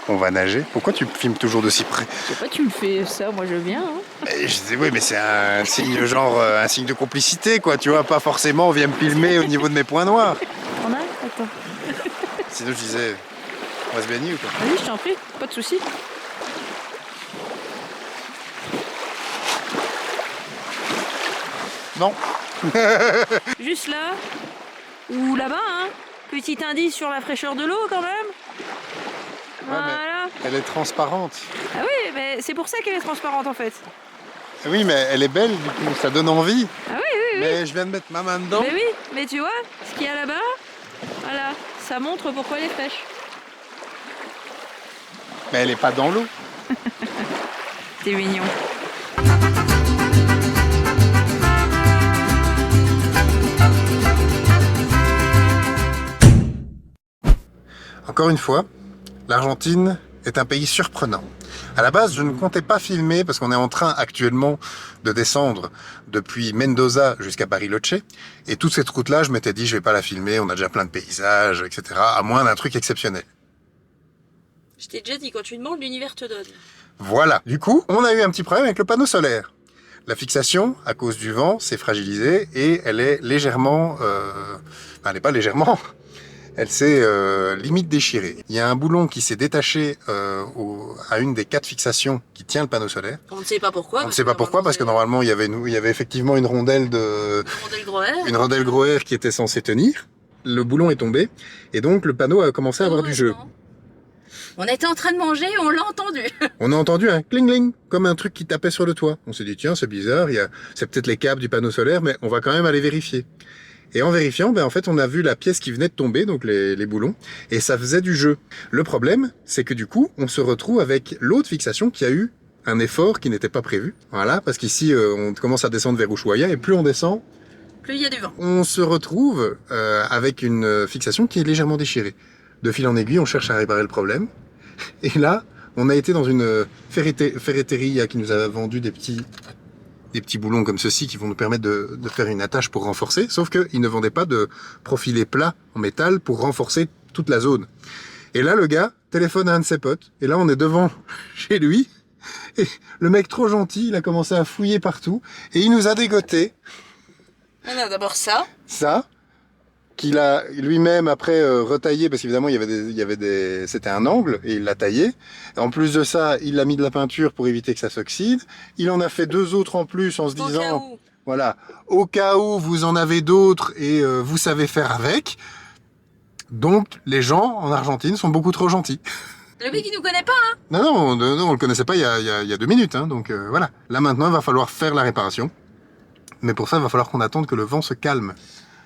On va nager. Pourquoi tu me filmes toujours de si près? Je sais pas, tu me fais ça, moi je viens. Hein. Je dis oui, mais c'est un signe genre un signe de complicité, quoi. Tu vois, pas forcément on vient me filmer au niveau de mes points noirs. On a? Attends. Sinon je disais, on va se baigner ou quoi? Vas-y, je t'en prie, pas de soucis. Non. Juste là, ou là-bas, hein. Petit indice sur la fraîcheur de l'eau quand même. Voilà. Elle est transparente. Ah oui, mais c'est pour ça qu'elle est transparente en fait. Oui, mais elle est belle, du coup, ça donne envie. Ah oui. Mais je viens de mettre ma main dedans. Mais oui, mais tu vois, ce qu'il y a là-bas, voilà, ça montre pourquoi elle est fraîche. Mais elle est pas dans l'eau. C'est mignon. Encore une fois, l'Argentine est un pays surprenant. À la base, je ne comptais pas filmer parce qu'on est en train actuellement de descendre depuis Mendoza jusqu'à Bariloche. Et toute cette route-là, je m'étais dit, je vais pas la filmer, on a déjà plein de paysages, etc. À moins d'un truc exceptionnel. Je t'ai déjà dit, quand tu demandes, l'univers te donne. Voilà. Du coup, on a eu un petit problème avec le panneau solaire. La fixation, à cause du vent, s'est fragilisée et elle est légèrement... elle n'est pas légèrement... Elle s'est limite déchirée. Il y a un boulon qui s'est détaché à une des 4 fixations qui tient le panneau solaire. On ne sait pas pourquoi. On ne sait pas pourquoi parce que normalement il y avait effectivement une rondelle une rondelle Groer qui était censée tenir. Le boulon est tombé et donc le panneau a commencé à avoir du jeu. On était en train de manger et on l'a entendu. On a entendu un cling cling comme un truc qui tapait sur le toit. On s'est dit tiens c'est bizarre, c'est peut-être les câbles du panneau solaire mais on va quand même aller vérifier. Et en vérifiant, en fait, on a vu la pièce qui venait de tomber, donc les boulons, et ça faisait du jeu. Le problème, c'est que du coup, on se retrouve avec l'autre fixation qui a eu un effort qui n'était pas prévu. Voilà, parce qu'ici, on commence à descendre vers Ushuaia, et plus on descend, plus il y a du vent. On se retrouve avec une fixation qui est légèrement déchirée. De fil en aiguille, on cherche à réparer le problème. Et là, on a été dans une ferretterie qui nous a vendu des petits boulons comme ceci qui vont nous permettre de faire une attache pour renforcer, sauf qu'ils ne vendaient pas de profilé plat en métal pour renforcer toute la zone. Et là, le gars téléphone à un de ses potes, et là, on est devant chez lui, et le mec trop gentil, il a commencé à fouiller partout, et il nous a dégoté. On a d'abord ça. Ça, qu'il a lui-même après retaillé, parce qu'évidemment c'était un angle, et il l'a taillé. En plus de ça, il a mis de la peinture pour éviter que ça s'oxyde. Il en a fait 2 autres en plus en se disant, voilà, au cas où vous en avez d'autres et vous savez faire avec. Donc les gens en Argentine sont beaucoup trop gentils. Le mec il nous connaît pas, hein? Non, on le connaissait pas il y a 2 minutes, hein, donc voilà. Là maintenant, il va falloir faire la réparation. Mais pour ça, il va falloir qu'on attende que le vent se calme.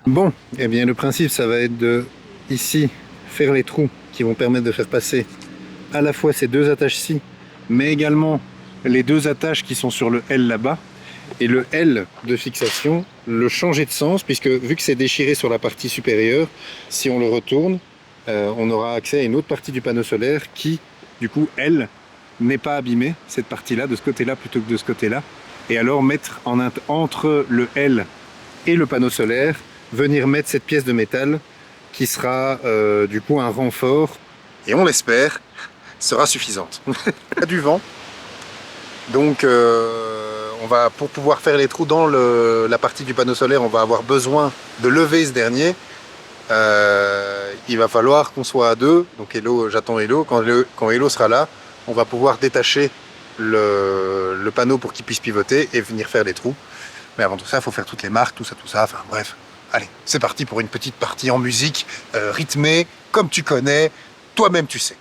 Bon, eh bien le principe ça va être de, ici, faire les trous qui vont permettre de faire passer à la fois ces 2 attaches-ci, mais également les 2 attaches qui sont sur le L là-bas, et le L de fixation, le changer de sens, puisque vu que c'est déchiré sur la partie supérieure, si on le retourne, on aura accès à une autre partie du panneau solaire qui, du coup, elle, n'est pas abîmée, cette partie-là, de ce côté-là plutôt que de ce côté-là, et alors mettre entre le L et le panneau solaire, venir mettre cette pièce de métal qui sera du coup un renfort et on l'espère sera suffisante. Il y a du vent donc on va, pour pouvoir faire les trous dans la partie du panneau solaire, on va avoir besoin de lever ce dernier. Il va falloir qu'on soit à 2, donc Hello, j'attends Hello. Quand Hello sera là, on va pouvoir détacher le panneau pour qu'il puisse pivoter et venir faire les trous. Mais avant tout ça, il faut faire toutes les marques, tout ça, enfin bref. Allez, c'est parti pour une petite partie en musique, rythmée, comme tu connais, toi-même tu sais.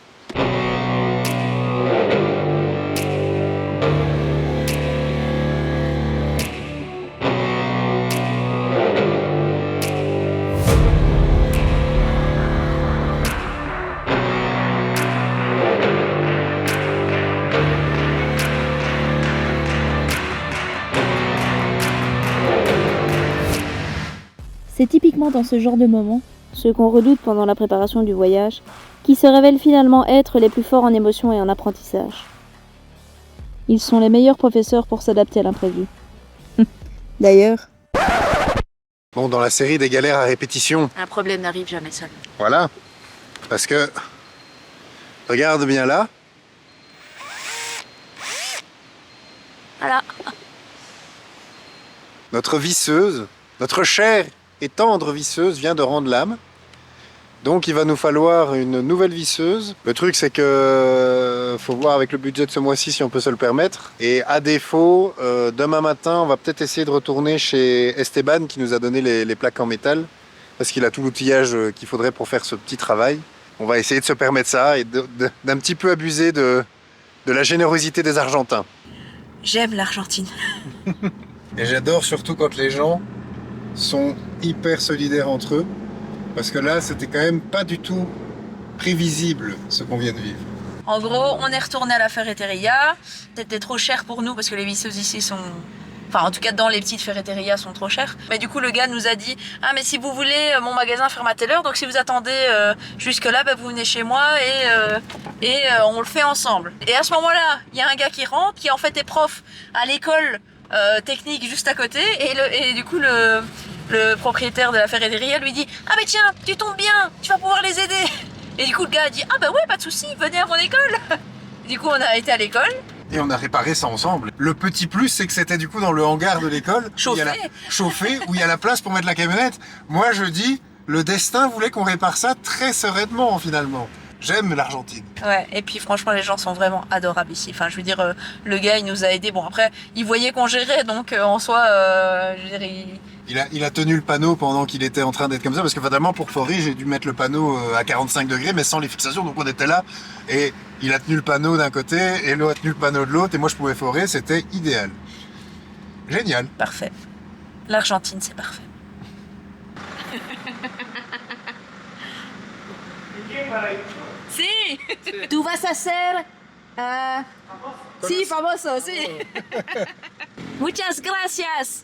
C'est typiquement dans ce genre de moments, ceux qu'on redoute pendant la préparation du voyage, qui se révèlent finalement être les plus forts en émotion et en apprentissage. Ils sont les meilleurs professeurs pour s'adapter à l'imprévu. D'ailleurs... Bon, dans la série des galères à répétition... Un problème n'arrive jamais seul. Voilà, parce que Regarde bien là. Voilà. Notre visseuse, notre chère et tendre visseuse vient de rendre l'âme. Donc il va nous falloir une nouvelle visseuse. Le truc c'est que faut voir avec le budget de ce mois-ci si on peut se le permettre. Et à défaut, demain matin, on va peut-être essayer de retourner chez Esteban qui nous a donné les plaques en métal. Parce qu'il a tout l'outillage qu'il faudrait pour faire ce petit travail. On va essayer de se permettre ça et d'un petit peu abuser de la générosité des Argentins. J'aime l'Argentine. Et j'adore surtout quand les gens sont hyper solidaires entre eux. Parce que là, c'était quand même pas du tout prévisible ce qu'on vient de vivre. En gros, on est retourné à la ferreteria. C'était trop cher pour nous parce que les visseuses ici sont... Enfin, en tout cas, dans les petites ferreterias sont trop chères. Mais du coup, le gars nous a dit « Ah, mais si vous voulez, mon magasin ferme à telle heure. Donc, si vous attendez jusque-là, bah, vous venez chez moi et on le fait ensemble. » Et à ce moment-là, il y a un gars qui rentre, qui en fait est prof à l'école technique juste à côté. Et du coup, le propriétaire de la ferreteria lui dit « Ah, mais tiens, tu tombes bien, tu vas pouvoir les aider. » Et du coup, le gars a dit « Ah, bah ouais, pas de souci, venez à mon école. » Du coup, on a été à l'école. Et on a réparé ça ensemble. Le petit plus, c'est que c'était du coup dans le hangar de l'école. Chauffé, où il y a la place pour mettre la camionnette. Moi, je dis, le destin voulait qu'on répare ça très sereinement, finalement. J'aime l'Argentine. Ouais, et puis franchement, les gens sont vraiment adorables ici. Enfin, je veux dire, le gars, il nous a aidés. Bon, après, il voyait qu'on gérait, donc en soi, je veux dire, il a tenu le panneau pendant qu'il était en train d'être comme ça, parce que fatalement, pour forer, j'ai dû mettre le panneau à 45 degrés, mais sans les fixations, donc on était là, et il a tenu le panneau d'un côté, et l'autre a tenu le panneau de l'autre, et moi je pouvais forer, c'était idéal. Génial. Parfait. L'Argentine, c'est parfait. Si. Tu vas hacer... Sí, famoso, sí. Muchas gracias.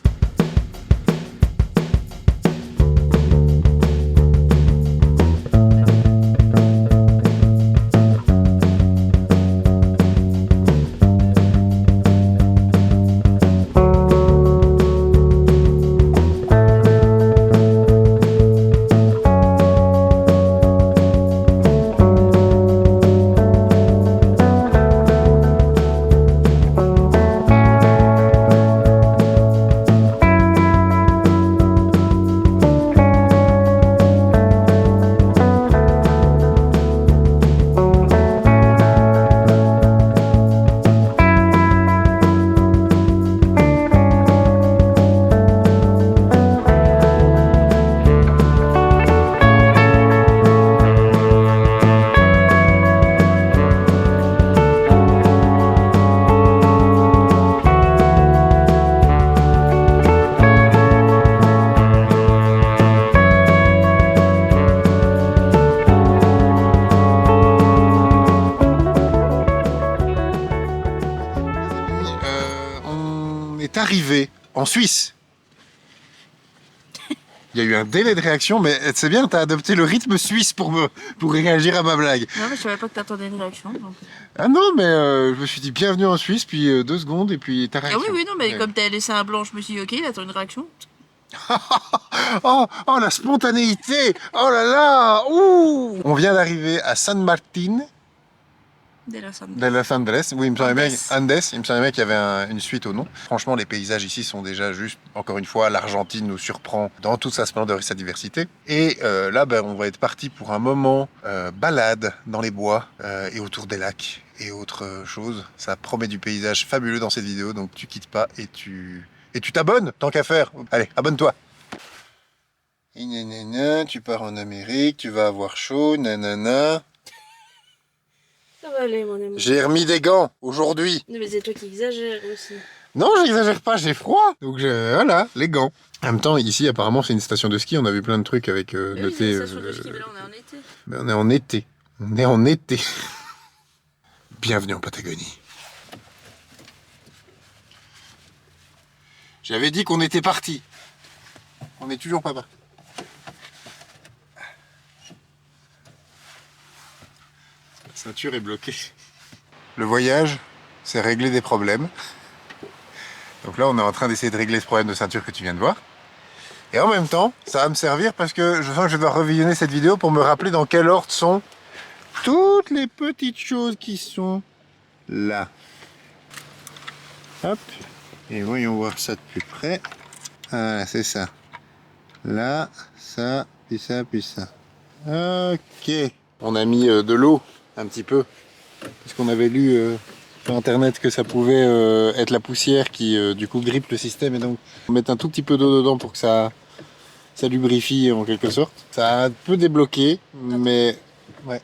Arrivé en Suisse. Il y a eu un délai de réaction, mais c'est bien, t'as adopté le rythme suisse pour réagir à ma blague. Non, mais je savais pas que t'attendais une réaction. Donc... Ah non, mais je me suis dit bienvenue en Suisse, puis 2 secondes, et puis ta réaction. Ah oui, non, mais ouais. Comme t'as laissé un blanc, je me suis dit ok, il attend une réaction. Oh, la spontanéité. Oh là là. Ouh. On vient d'arriver à San Martín de los Andes. Oui, il me semblait bien qu'il y avait une suite au nom. Franchement, les paysages ici sont déjà juste, encore une fois, l'Argentine nous surprend dans toute sa splendeur et sa diversité. Et là, on va être parti pour un moment balade dans les bois et autour des lacs et autre chose. Ça promet du paysage fabuleux dans cette vidéo, donc tu quittes pas et tu t'abonnes, tant qu'à faire. Allez, abonne-toi. Tu pars en Amérique, tu vas avoir chaud, nanana. Ça va aller, mon ami. J'ai remis des gants aujourd'hui. Mais c'est toi qui exagères aussi. Non, j'exagère pas, j'ai froid. Donc voilà, les gants. En même temps, ici, apparemment, c'est une station de ski. On a vu plein de trucs avec noté. Oui, c'est une station de ski, mais là, on est en été. Mais on est en été. On est en été. Bienvenue en Patagonie. J'avais dit qu'on était parti. On n'est toujours pas parti. La ceinture est bloquée. Le voyage, c'est régler des problèmes. Donc là, on est en train d'essayer de régler ce problème de ceinture que tu viens de voir. Et en même temps, ça va me servir parce que je sens que je dois revisionner cette vidéo pour me rappeler dans quel ordre sont toutes les petites choses qui sont là. Hop. Et voyons voir ça de plus près. Voilà, c'est ça. Là, ça, puis ça, puis ça. Ok. On a mis de l'eau, un petit peu. Parce qu'on avait lu sur internet que ça pouvait être la poussière qui, du coup, grippe le système. Et donc, on met un tout petit peu d'eau dedans pour que ça lubrifie en quelque sorte. Ça a un peu débloqué, mais... Ouais.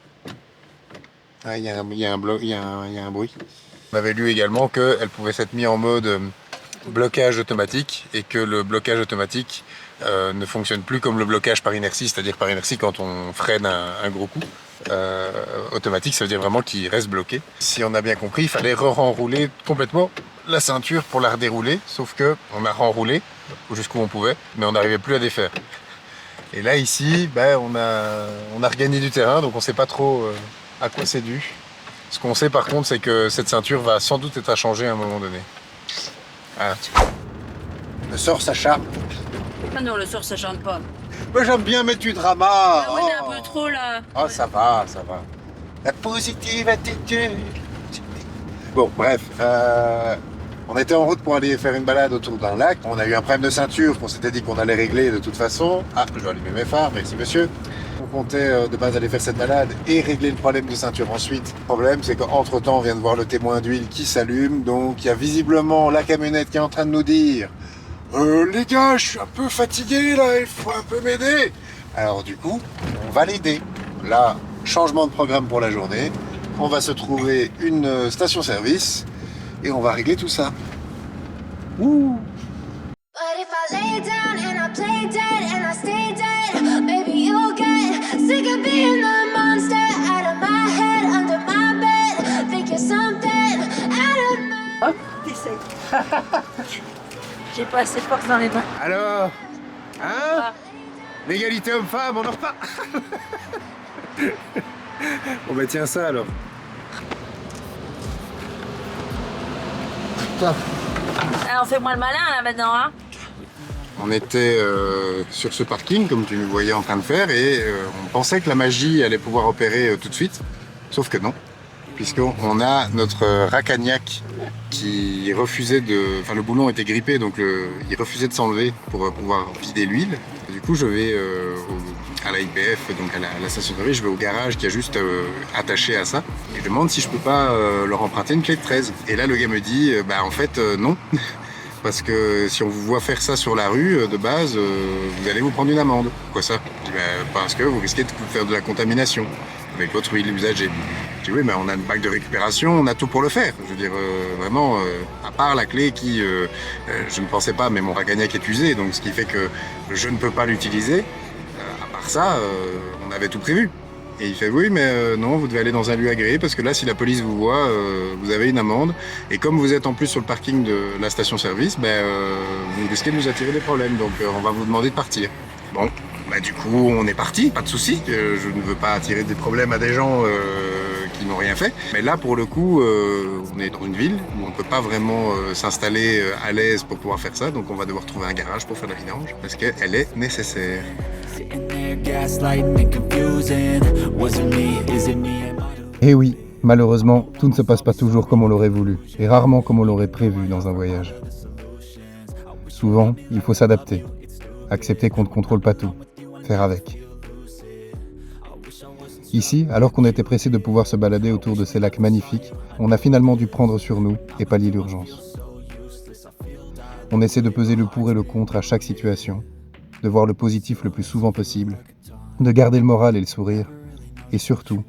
Ah, il y a un bruit. On avait lu également qu'elle pouvait s'être mise en mode blocage automatique et que le blocage automatique ne fonctionne plus comme le blocage par inertie, c'est-à-dire par inertie quand on freine un gros coup. Automatique, ça veut dire vraiment qu'il reste bloqué. Si on a bien compris, il fallait renrouler complètement la ceinture pour la redérouler, sauf que on a renroulé jusqu'où on pouvait, mais on n'arrivait plus à défaire. Et là ici, on a regagné du terrain, donc on ne sait pas trop à quoi c'est dû. Ce qu'on sait par contre, c'est que cette ceinture va sans doute être à changer à un moment donné. Ah. Le sort, ça chante. Ah non, le sort, ça chante pas. Moi j'aime bien mettre du drama. Ah oui, mais un peu trop là. Oh, ça va, ça va. La positive attitude. Bon, bref. On était en route pour aller faire une balade autour d'un lac. On a eu un problème de ceinture qu'on s'était dit qu'on allait régler de toute façon. Ah, je vais allumer mes phares, merci monsieur. On comptait de base aller faire cette balade et régler le problème de ceinture ensuite. Le problème, c'est qu'entre temps, on vient de voir le témoin d'huile qui s'allume. Donc, il y a visiblement la camionnette qui est en train de nous dire les gars, je suis un peu fatigué là, il faut un peu m'aider. Alors, du coup, on va l'aider. Là, changement de programme pour la journée. On va se trouver une station-service et on va régler tout ça. Ouh! But if I lay down and I play dead and I stay dead, maybe you'll get sick of being the monster out of my head, under my bed. Think you're something out of my... Hop, t'essayes. J'ai pas assez de force dans les mains. Alors, hein? L'égalité homme-femme, on en repart. Bon bah tiens ça alors. Putain. Alors fais-moi le malin là maintenant, hein. On était sur ce parking, comme tu me voyais en train de faire, et on pensait que la magie allait pouvoir opérer tout de suite, sauf que non, puisqu'on a notre Racagnac qui refusait de... Enfin, le boulon était grippé, donc il refusait de s'enlever pour pouvoir vider l'huile. Du coup, je vais à la IPF, donc à la station-service, je vais au garage qui est juste attaché à ça, et je demande si je peux pas leur emprunter une clé de 13. Et là, le gars me dit, en fait, non. Parce que si on vous voit faire ça sur la rue, de base, vous allez vous prendre une amende. Pourquoi ça? Je dis, parce que vous risquez de faire de la contamination avec votre huile usagée. Je dis, oui, mais on a une bague de récupération, on a tout pour le faire. Je veux dire, vraiment, à part la clé qui, je ne pensais pas, mais mon Racagnac est usé, donc ce qui fait que je ne peux pas l'utiliser. À part ça, on avait tout prévu. Et il fait oui, mais non, vous devez aller dans un lieu agréé parce que là, si la police vous voit, vous avez une amende. Et comme vous êtes en plus sur le parking de la station-service, vous risquez de nous attirer des problèmes. Donc, on va vous demander de partir. Bon, du coup, on est parti, pas de souci. Je ne veux pas attirer des problèmes à des gens qui n'ont rien fait. Mais là, pour le coup, on est dans une ville où on ne peut pas vraiment s'installer à l'aise pour pouvoir faire ça. Donc, on va devoir trouver un garage pour faire la vidange parce qu'elle est nécessaire. Eh oui, malheureusement, tout ne se passe pas toujours comme on l'aurait voulu, et rarement comme on l'aurait prévu dans un voyage. Souvent, il faut s'adapter, accepter qu'on ne contrôle pas tout, faire avec. Ici, alors qu'on était pressé de pouvoir se balader autour de ces lacs magnifiques, on a finalement dû prendre sur nous et pallier l'urgence. On essaie de peser le pour et le contre à chaque situation, de voir le positif le plus souvent possible, de garder le moral et le sourire, et surtout,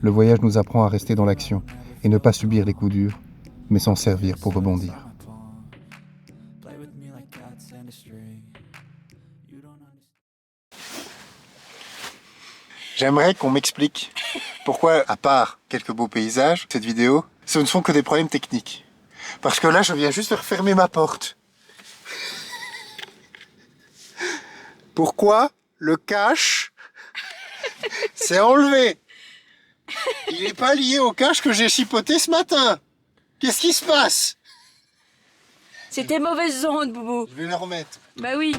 le voyage nous apprend à rester dans l'action et ne pas subir les coups durs, mais s'en servir pour rebondir. J'aimerais qu'on m'explique pourquoi, à part quelques beaux paysages, cette vidéo, ce ne sont que des problèmes techniques. Parce que là, je viens juste de refermer ma porte. Pourquoi le cache s'est enlevé? Il n'est pas lié au cache que j'ai chipoté ce matin. Qu'est-ce qui se passe? C'était mauvaise onde, Boubou. Je vais le remettre. Bah oui.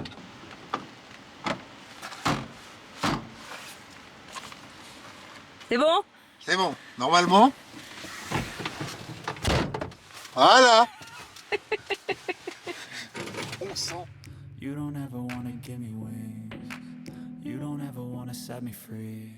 C'est bon? C'est bon, normalement. Voilà. On sent. You don't ever wanna give me wings. You don't ever wanna set me free.